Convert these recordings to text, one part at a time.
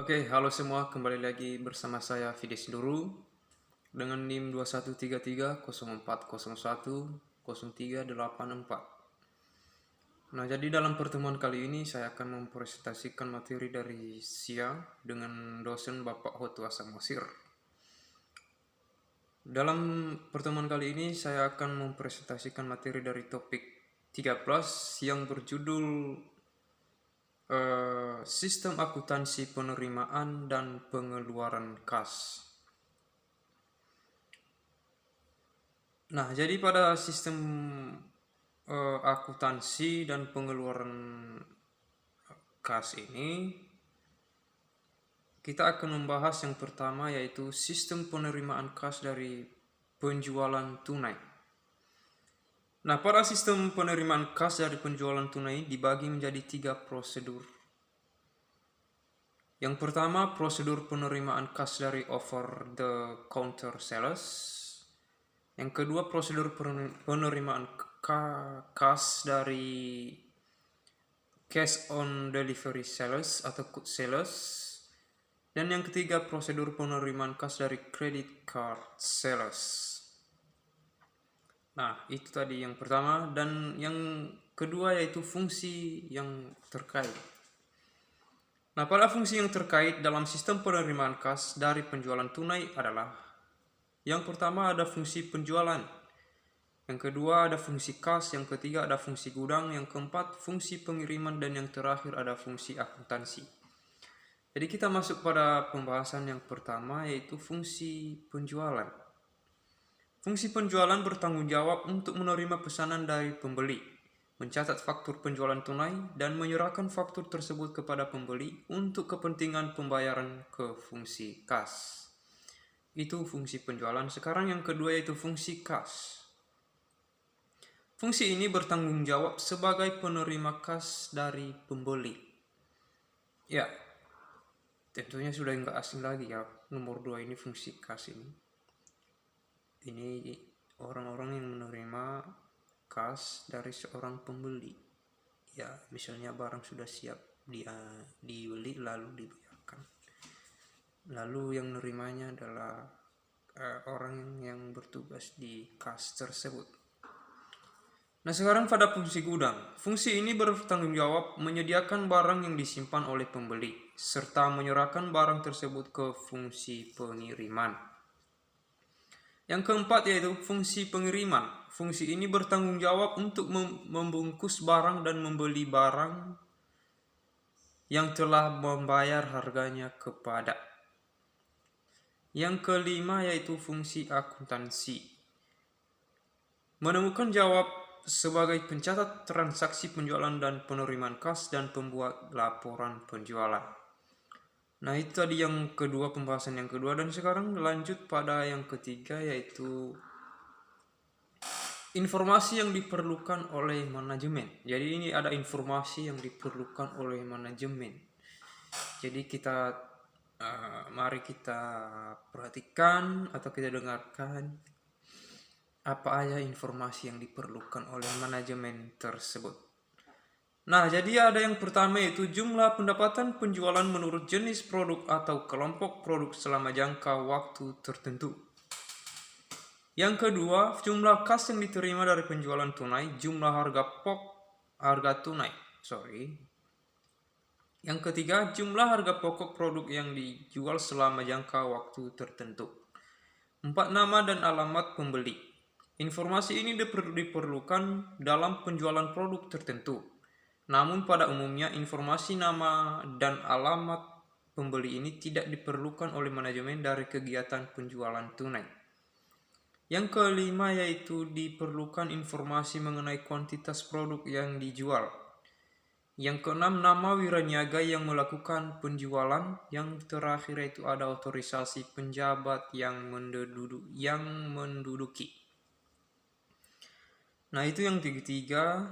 Oke, halo semua, kembali lagi bersama saya Fides Duru dengan NIM 213304010384. Nah, jadi dalam pertemuan kali ini saya akan mempresentasikan materi dari SIA dengan dosen Bapak Hotu Asam Mesir. Dalam pertemuan kali ini saya akan mempresentasikan materi dari topik 13 yang berjudul Sistem Akuntansi Penerimaan dan Pengeluaran Kas. Nah, jadi pada sistem akuntansi dan pengeluaran kas ini, kita akan membahas yang pertama yaitu sistem penerimaan kas dari penjualan tunai. Nah, pada sistem penerimaan kas dari penjualan tunai dibagi menjadi 3 prosedur. Yang pertama, prosedur penerimaan kas dari over the counter sales. Yang kedua, prosedur penerimaan kas dari cash on delivery sales atau sales. Dan yang ketiga, prosedur penerimaan kas dari credit card sales. Nah, itu tadi yang pertama. Dan yang kedua yaitu fungsi yang terkait. Nah, pada fungsi yang terkait dalam sistem penerimaan kas dari penjualan tunai adalah yang pertama ada fungsi penjualan, yang kedua ada fungsi kas, yang ketiga ada fungsi gudang, yang keempat fungsi pengiriman, dan yang terakhir ada fungsi akuntansi. Jadi kita masuk pada pembahasan yang pertama yaitu fungsi penjualan. Fungsi penjualan bertanggung jawab untuk menerima pesanan dari pembeli, mencatat faktur penjualan tunai, dan menyerahkan faktur tersebut kepada pembeli untuk kepentingan pembayaran ke fungsi kas. Itu fungsi penjualan. Sekarang yang kedua yaitu fungsi kas. Fungsi ini bertanggung jawab sebagai penerima kas dari pembeli. Ya, tentunya sudah nggak asing lagi ya, nomor 2 ini fungsi kas ini. Ini orang-orang yang menerima kas dari seorang pembeli. Ya, misalnya barang sudah siap dia dibeli lalu dibayarkan. Lalu yang menerimanya adalah orang yang bertugas di kas tersebut. Nah, sekarang pada fungsi gudang. Fungsi ini bertanggung jawab menyediakan barang yang disimpan oleh pembeli, serta menyerahkan barang tersebut ke fungsi pengiriman. Yang keempat yaitu fungsi pengiriman. Fungsi ini bertanggung jawab untuk membungkus barang dan membeli barang yang telah membayar harganya kepada. Yang kelima yaitu fungsi akuntansi. Menemukan jawab sebagai pencatat transaksi penjualan dan penerimaan kas dan pembuat laporan penjualan. Nah, itu tadi yang kedua, pembahasan yang kedua. Dan sekarang lanjut pada yang ketiga yaitu informasi yang diperlukan oleh manajemen. Jadi ini ada informasi yang diperlukan oleh manajemen. Jadi mari kita perhatikan atau kita dengarkan apa aja informasi yang diperlukan oleh manajemen tersebut. Nah, jadi ada yang pertama yaitu jumlah pendapatan penjualan menurut jenis produk atau kelompok produk selama jangka waktu tertentu. Yang kedua, jumlah kas yang diterima dari penjualan tunai, jumlah harga tunai. Yang ketiga, jumlah harga pokok produk yang dijual selama jangka waktu tertentu. 4, nama dan alamat pembeli. Informasi ini diperlukan dalam penjualan produk tertentu. Namun pada umumnya informasi nama dan alamat pembeli ini tidak diperlukan oleh manajemen dari kegiatan penjualan tunai. Yang kelima yaitu diperlukan informasi mengenai kuantitas produk yang dijual. Yang keenam, nama wiraniaga yang melakukan penjualan. Yang terakhir yaitu ada otorisasi penjabat yang menduduki. Nah, itu yang ketiga.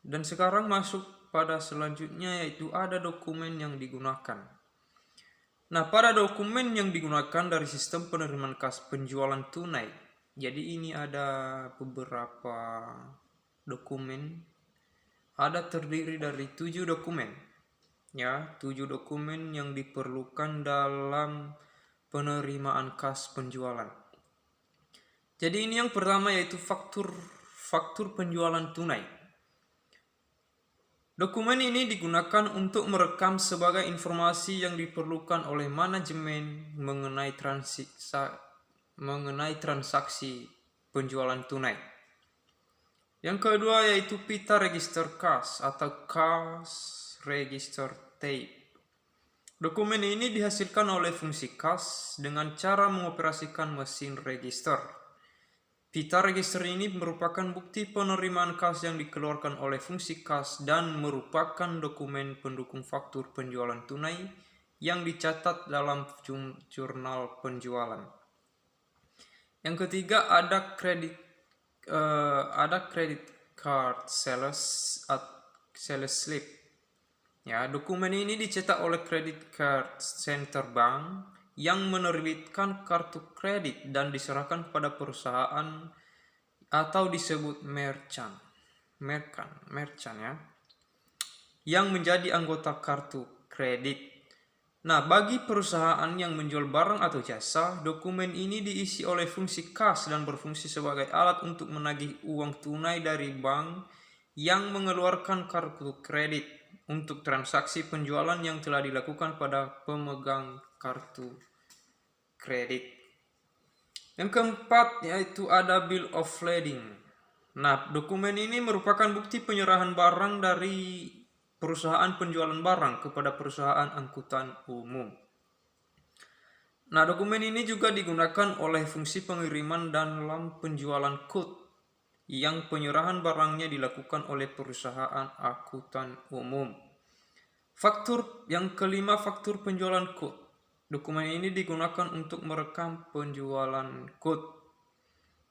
Dan sekarang masuk pada selanjutnya yaitu ada dokumen yang digunakan. Nah, pada dokumen yang digunakan dari sistem penerimaan kas penjualan tunai. Jadi ini ada beberapa dokumen. Ada terdiri dari 7 dokumen. Ya, 7 dokumen yang diperlukan dalam penerimaan kas penjualan. Jadi ini yang pertama yaitu faktur penjualan tunai. Dokumen ini digunakan untuk merekam sebagai informasi yang diperlukan oleh manajemen mengenai transaksi penjualan tunai. Yang kedua yaitu Pita Register Kas atau Kas Register Tape. Dokumen ini dihasilkan oleh fungsi kas dengan cara mengoperasikan mesin register. Pita register ini merupakan bukti penerimaan kas yang dikeluarkan oleh fungsi kas dan merupakan dokumen pendukung faktur penjualan tunai yang dicatat dalam jurnal penjualan. Yang ketiga ada credit card sales slip. Ya, dokumen ini dicetak oleh Credit Card Center Bank yang menerbitkan kartu kredit dan diserahkan kepada perusahaan atau disebut merchant ya, yang menjadi anggota kartu kredit. Nah, bagi perusahaan yang menjual barang atau jasa, dokumen ini diisi oleh fungsi kas dan berfungsi sebagai alat untuk menagih uang tunai dari bank yang mengeluarkan kartu kredit untuk transaksi penjualan yang telah dilakukan pada pemegang kartu kredit. Yang keempat yaitu ada Bill of Lading. Nah, dokumen ini merupakan bukti penyerahan barang dari perusahaan penjualan barang kepada perusahaan angkutan umum. Nah, dokumen ini juga digunakan oleh fungsi pengiriman dalam penjualan quote yang penyerahan barangnya dilakukan oleh perusahaan angkutan umum. Yang kelima, faktur penjualan quote. Dokumen ini digunakan untuk merekam penjualan quote.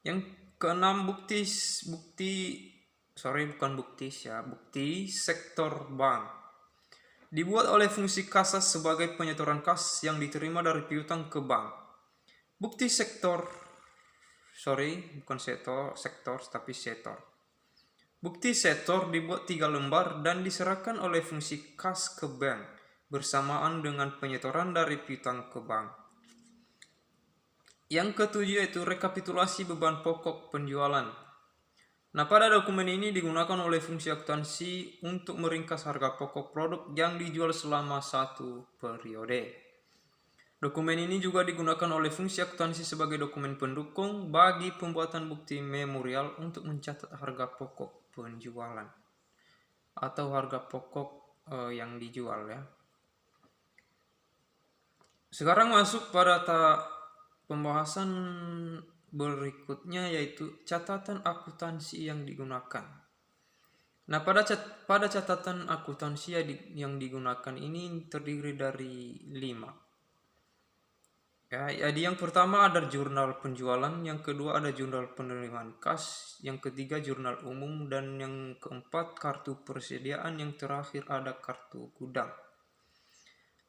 Yang keenam, bukti sektor bank. Dibuat oleh fungsi kasas sebagai penyetoran kas yang diterima dari piutang ke bank. Bukti setor. Bukti setor dibuat 3 lembar dan diserahkan oleh fungsi kas ke bank bersamaan dengan penyetoran dari piutang ke bank. Yang ketujuh yaitu rekapitulasi beban pokok penjualan. Nah, pada dokumen ini digunakan oleh fungsi akuntansi untuk meringkas harga pokok produk yang dijual selama 1 periode. Dokumen ini juga digunakan oleh fungsi akuntansi sebagai dokumen pendukung bagi pembuatan bukti memorial untuk mencatat harga pokok penjualan atau harga pokok yang dijual ya. Sekarang masuk pada pembahasan berikutnya yaitu catatan akuntansi yang digunakan. Nah, pada catatan akuntansi yang digunakan ini terdiri dari 5. Ya, jadi yang pertama ada jurnal penjualan, yang kedua ada jurnal penerimaan kas, yang ketiga jurnal umum, dan yang keempat kartu persediaan, yang terakhir ada kartu gudang.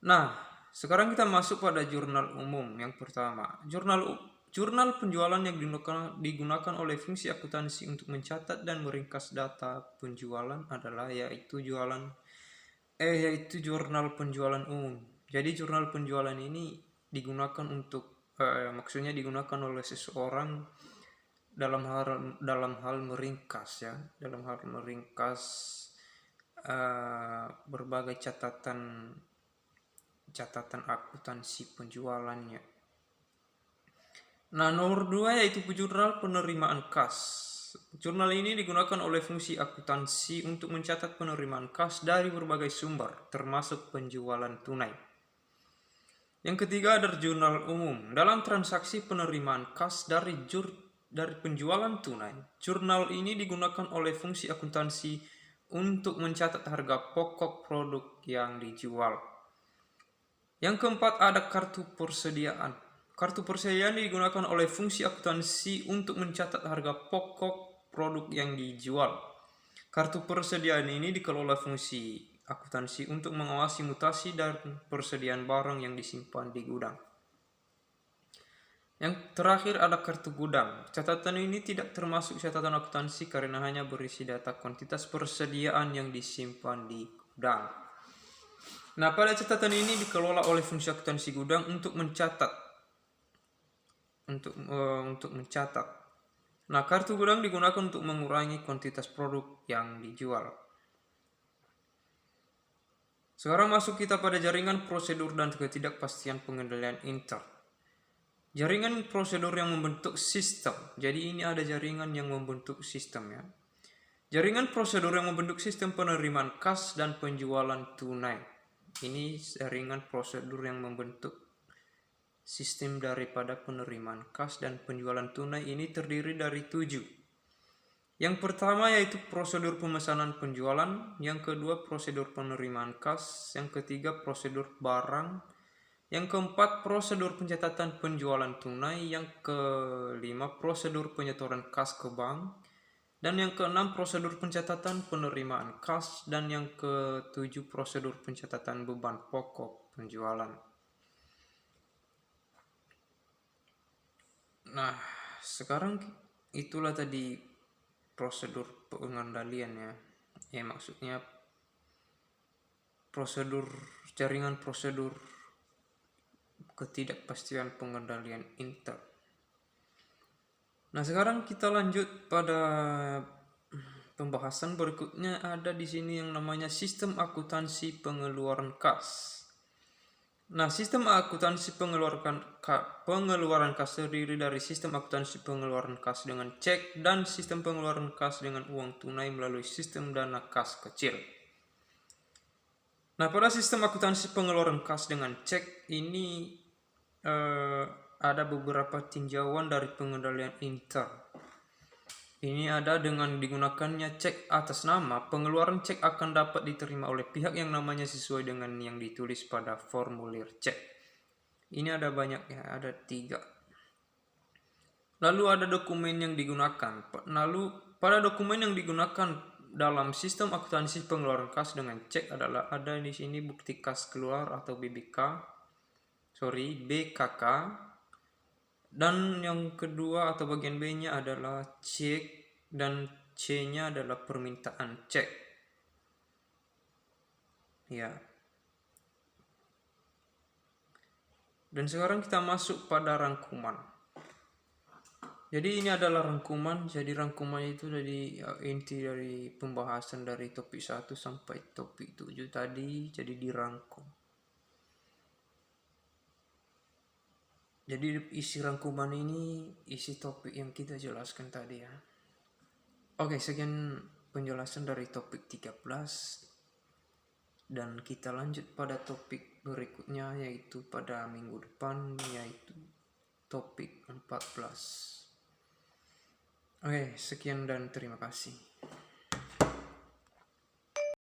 Nah, sekarang kita masuk pada jurnal umum yang pertama. Jurnal penjualan yang digunakan oleh fungsi akuntansi untuk mencatat dan meringkas data penjualan adalah yaitu jurnal penjualan umum. Jadi jurnal penjualan ini digunakan untuk digunakan oleh seseorang dalam hal meringkas ya, berbagai catatan akuntansi penjualannya. Nah, nomor 2 yaitu jurnal penerimaan kas. Jurnal ini digunakan oleh fungsi akuntansi untuk mencatat penerimaan kas dari berbagai sumber, termasuk penjualan tunai. Yang ketiga ada jurnal umum. Dalam transaksi penerimaan kas dari penjualan tunai, jurnal ini digunakan oleh fungsi akuntansi untuk mencatat harga pokok produk yang dijual. Yang keempat ada kartu persediaan. Kartu persediaan digunakan oleh fungsi akuntansi untuk mencatat harga pokok produk yang dijual. Kartu persediaan ini dikelola fungsi akuntansi untuk mengawasi mutasi dan persediaan barang yang disimpan di gudang. Yang terakhir ada kartu gudang. Catatan ini tidak termasuk catatan akuntansi karena hanya berisi data kuantitas persediaan yang disimpan di gudang. Nah, pada catatan ini dikelola oleh fungsi akuntansi gudang untuk mencatat. Untuk mencatat. Nah, kartu gudang digunakan untuk mengurangi kuantitas produk yang dijual. Sekarang masuk kita pada jaringan prosedur dan ketidakpastian pengendalian inter. Jaringan prosedur yang membentuk sistem. Jadi ini ada jaringan yang membentuk sistem ya. Jaringan prosedur yang membentuk sistem penerimaan kas dan penjualan tunai. Ini jaringan prosedur yang membentuk sistem daripada penerimaan kas dan penjualan tunai ini terdiri dari 7. Yang pertama yaitu prosedur pemesanan penjualan, yang kedua prosedur penerimaan kas, yang ketiga prosedur barang, yang keempat prosedur pencatatan penjualan tunai, yang kelima prosedur penyetoran kas ke bank, dan yang keenam prosedur pencatatan penerimaan kas, dan yang ketujuh prosedur pencatatan beban pokok penjualan. Nah, sekarang itulah tadi prosedur pengendalian ya. Ya maksudnya prosedur jaringan prosedur ketidakpastian pengendalian inter. Nah, sekarang kita lanjut pada pembahasan berikutnya. Ada di sini yang namanya sistem akuntansi pengeluaran kas. Nah, sistem akuntansi pengeluaran kas terdiri dari sistem akuntansi pengeluaran kas dengan cek dan sistem pengeluaran kas dengan uang tunai melalui sistem dana kas kecil. Nah, pada sistem akuntansi pengeluaran kas dengan cek ini ada beberapa tinjauan dari pengendalian inter. Ini ada dengan digunakannya cek atas nama, pengeluaran cek akan dapat diterima oleh pihak yang namanya sesuai dengan yang ditulis pada formulir cek. Ini ada banyak ya, ada 3. Lalu ada dokumen yang digunakan. Lalu pada dokumen yang digunakan dalam sistem akuntansi pengeluaran kas dengan cek adalah ada di sini bukti kas keluar atau BKK. Dan yang kedua atau bagian B-nya adalah cek dan C-nya adalah permintaan cek. Ya. Dan sekarang kita masuk pada rangkuman. Jadi ini adalah rangkuman. Jadi rangkuman itu dari inti dari pembahasan dari topik 1 sampai topik 7 tadi. Jadi dirangkum. Jadi isi rangkuman ini isi topik yang kita jelaskan tadi ya. Oke, sekian penjelasan dari topik 13. Dan kita lanjut pada topik berikutnya yaitu pada minggu depan yaitu topik 14. Oke, sekian dan terima kasih.